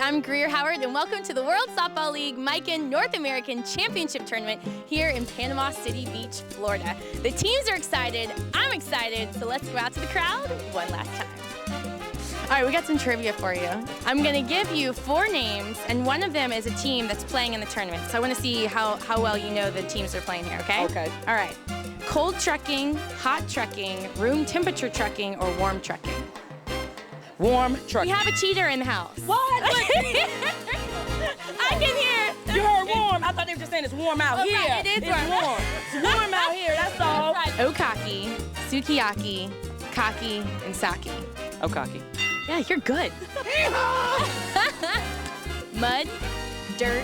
I'm Greer Howard, and welcome to the World Softball League Miken North American Championship Tournament here in Panama City Beach, Florida. The teams are excited, I'm excited, so let's go out to the crowd one last time. All right, we got some trivia for you. I'm gonna give you 4 names, and one of them is a team that's playing in the tournament. So I wanna see how well you know the teams are playing here, okay? Okay. All right. Cold trucking, hot trucking, room temperature trucking, or warm trucking? Warm trucking. We have a cheater in the house. What? I can hear. You heard warm. I thought they were just saying it's warm out here. Right, it is warm. It's warm out here, that's all. Okaki, sukiyaki, kaki, and sake. Okaki. Yeah, you're good. Mud, dirt,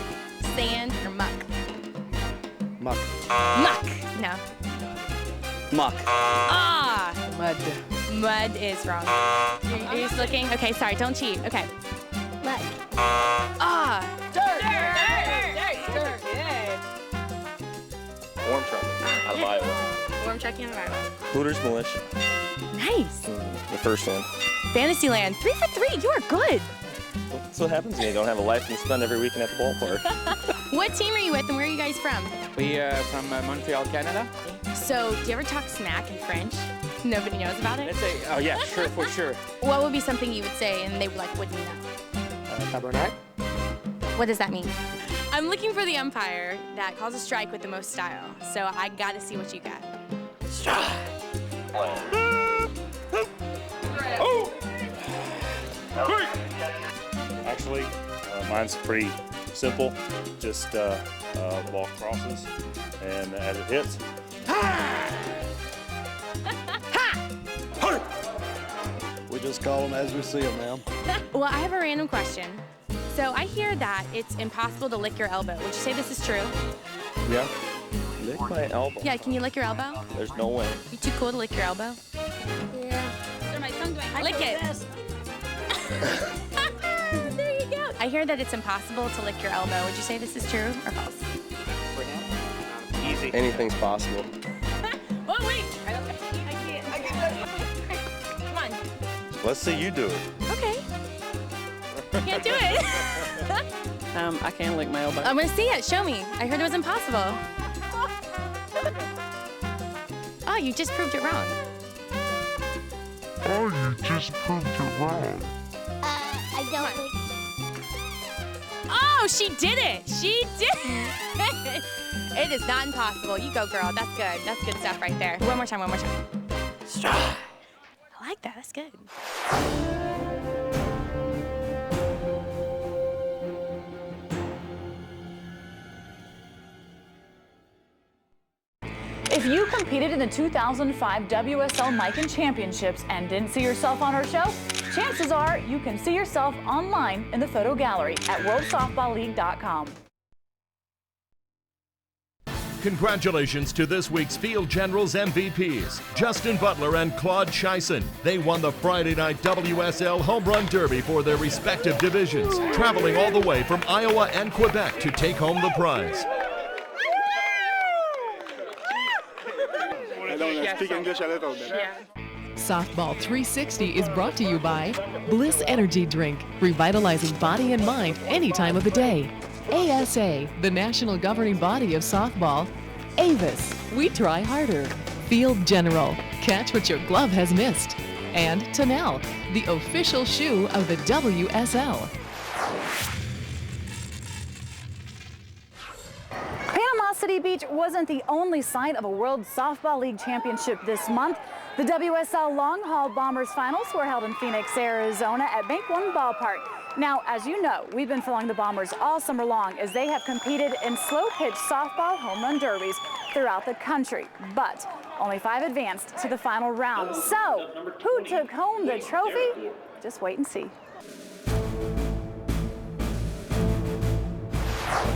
sand, or muck? Muck. Muck. No. Muck. Ah. Mud. Mud is wrong. Are you just looking? Okay, sorry, don't cheat. Okay. Mud. Ah. Dirt. Dirt. Yeah. Warm trucking out of Iowa. Warm trucking out of Iowa. Hooters Militia. Nice. The first one. Fantasyland, 3 for 3. You are good. That's what happens when you don't have a life and you spend every weekend at the ballpark. What team are you with, and where are you guys from? We are from Montreal, Canada. So, do you ever talk smack in French? Nobody knows about it? Let's say, oh yeah, sure, for sure. What would be something you would say and they wouldn't know? Tabernacle. What does that mean? I'm looking for the umpire that calls a strike with the most style. So I gotta see what you got. Strike. Actually, mine's pretty simple. Just ball crosses, and as it hits, We just call them as we see them, ma'am. Well, I have a random question. So I hear that it's impossible to lick your elbow. Would you say this is true? Yeah. Lick my elbow. Yeah, can you lick your elbow? There's no way. You too cool to lick your elbow? Yeah. Lick it. There you go. I hear that it's impossible to lick your elbow. Would you say this is true or false? Easy. Anything's possible. Oh, wait. I can't. Come on. Let's see you do it. Okay. Can't do it. I can't lick my elbow. I'm gonna see it. Show me. I heard it was impossible. Oh, you just proved it wrong. Oh, you just proved it wrong. I don't think. Oh, she did it. She did it. It is not impossible. You go, girl. That's good. That's good stuff right there. One more time. I like that. That's good. If you competed in the 2005 WSL Miken Championships and didn't see yourself on our show, chances are you can see yourself online in the photo gallery at worldsoftballleague.com. Congratulations to this week's Field Generals MVPs, Justin Butler and Claude Chyson. They won the Friday Night WSL Home Run Derby for their respective divisions, traveling all the way from Iowa and Quebec to take home the prize. I don't speak English a little bit. Softball 360 is brought to you by Bliss Energy Drink, revitalizing body and mind any time of the day. ASA, the national governing body of softball. Avis, we try harder. Field General, catch what your glove has missed. And Tonell, the official shoe of the WSL. Panama City Beach wasn't the only site of a World Softball League Championship this month. The WSL Long Haul Bombers Finals were held in Phoenix, Arizona at Bank One Ballpark. Now, as you know, we've been following the Bombers all summer long as they have competed in slow-pitch softball home run derbies throughout the country. But only 5 advanced to the final round. So, who took home the trophy? Just wait and see.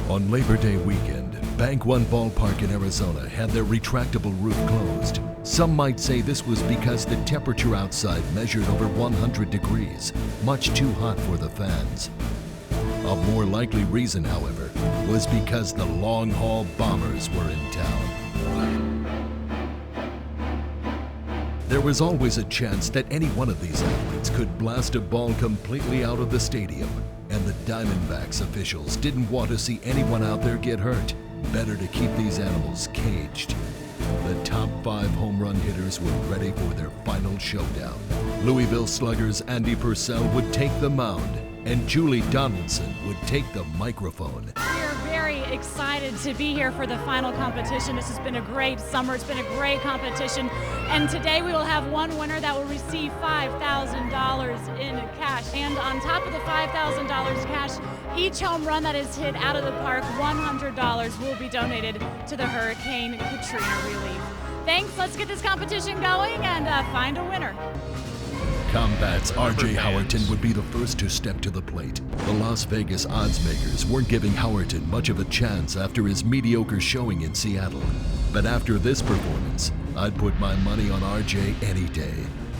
On Labor Day weekend, Bank One Ballpark in Arizona had their retractable roof closed. Some might say this was because the temperature outside measured over 100 degrees, much too hot for the fans. A more likely reason, however, was because the Long Haul Bombers were in town. There was always a chance that any one of these athletes could blast a ball completely out of the stadium. And the Diamondbacks officials didn't want to see anyone out there get hurt. Better to keep these animals caged. The top 5 home run hitters were ready for their final showdown. Louisville Sluggers' Andy Purcell would take the mound, and Julie Donaldson would take the microphone. We're very excited to be here for the final competition. This has been a great summer. It's been a great competition. And today we will have one winner that will receive $5,000 in cash. And on top of the $5,000 cash, each home run that is hit out of the park, $100 will be donated to the Hurricane Katrina relief. Thanks. Let's get this competition going and find a winner. Combat's R.J. Howerton would be the first to step to the plate. The Las Vegas oddsmakers weren't giving Howerton much of a chance after his mediocre showing in Seattle. But after this performance, I'd put my money on R.J. any day.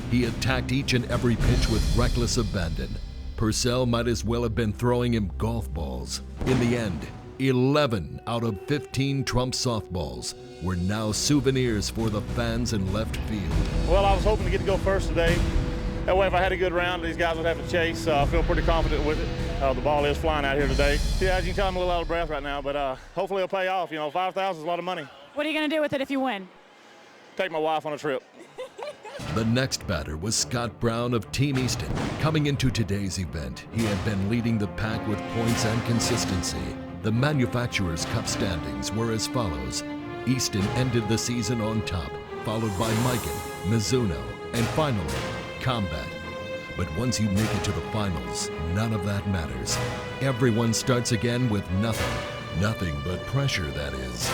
He attacked each and every pitch with reckless abandon. Purcell might as well have been throwing him golf balls. In the end, 11 out of 15 Trump softballs were now souvenirs for the fans in left field. Well, I was hoping to get to go first today. That way, if I had a good round, these guys would have to chase. I feel pretty confident with it. The ball is flying out here today. Yeah, as you can tell, I'm a little out of breath right now, but hopefully it'll pay off. You know, $5,000 is a lot of money. What are you going to do with it if you win? Take my wife on a trip. The next batter was Scott Brown of Team Easton. Coming into today's event, he had been leading the pack with points and consistency. The Manufacturers' Cup standings were as follows. Easton ended the season on top, followed by Miken, Mizuno, and finally, Combat. But once you make it to the finals, none of that matters. Everyone starts again with nothing. Nothing but pressure, that is.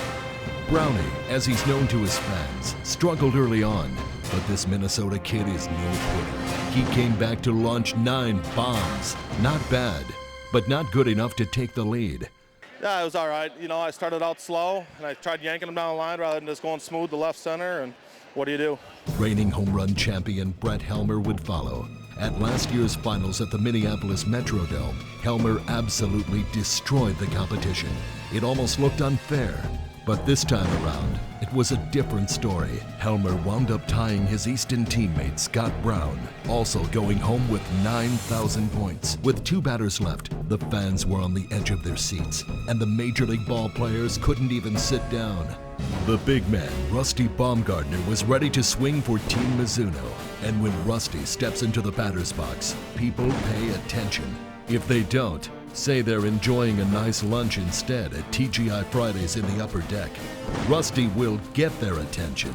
Brownie, as he's known to his fans, struggled early on, but this Minnesota kid is no quitter. He came back to launch 9 bombs. Not bad, but not good enough to take the lead. Yeah, it was all right. You know, I started out slow, and I tried yanking them down the line rather than just going smooth to left center, and what do you do? Reigning home run champion Brett Helmer would follow. At last year's finals at the Minneapolis Metrodome, Helmer absolutely destroyed the competition. It almost looked unfair, but this time around, it was a different story. Helmer wound up tying his Easton teammate Scott Brown, also going home with 9,000 points. With 2 batters left, the fans were on the edge of their seats, and the Major League ball players couldn't even sit down. The big man, Rusty Baumgartner, was ready to swing for Team Mizuno. And when Rusty steps into the batter's box, people pay attention. If they don't, say they're enjoying a nice lunch instead at TGI Fridays in the upper deck. Rusty will get their attention.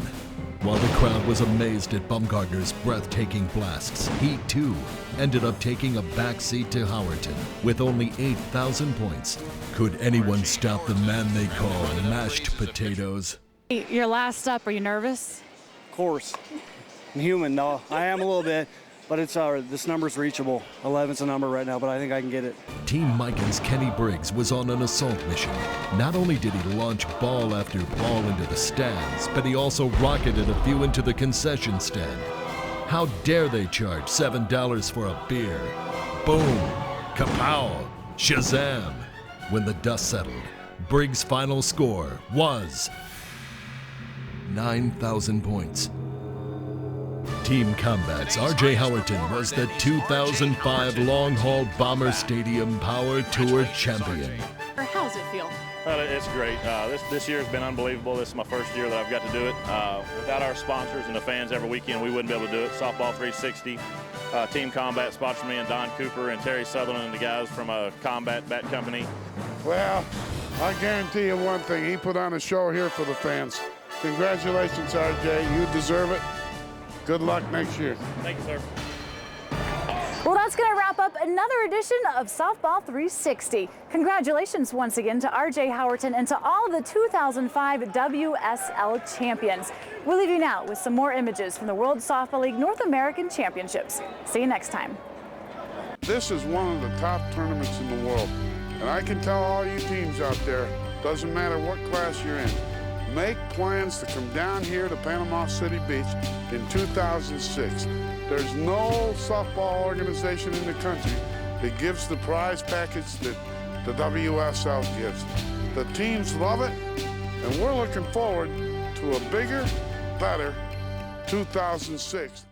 While the crowd was amazed at Baumgartner's breathtaking blasts, he too ended up taking a backseat to Howerton with only 8,000 points. Could anyone stop the man they call mashed potatoes? Your last up, are you nervous? Of course. I'm human, no. I am a little bit, but it's this number's reachable. 11's a number right now, but I think I can get it. Team Miken's Kenny Briggs was on an assault mission. Not only did he launch ball after ball into the stands, but he also rocketed a few into the concession stand. How dare they charge $7 for a beer? Boom! Kapow! Shazam! When the dust settled, Briggs' final score was 9,000 points. Team Combat's R.J. Howerton was the 2005 Long Haul Bomber Stadium Power Tour champion. How does it feel? It's great. This year has been unbelievable. This is my first year that I've got to do it. Without our sponsors and the fans every weekend, we wouldn't be able to do it. Softball 360, Team Combat sponsored me, and Don Cooper and Terry Sutherland and the guys from Combat Bat Company. Well, I guarantee you one thing. He put on a show here for the fans. Congratulations, RJ. You deserve it. Good luck next year. Thank you, sir. Well, that's going to wrap up another edition of Softball 360. Congratulations once again to R.J. Howerton and to all the 2005 WSL champions. We'll leave you now with some more images from the World Softball League North American Championships. See you next time. This is one of the top tournaments in the world. And I can tell all you teams out there, doesn't matter what class you're in, make plans to come down here to Panama City Beach in 2006. There's no softball organization in the country that gives the prize package that the WSL gives. The teams love it, and we're looking forward to a bigger, better 2006.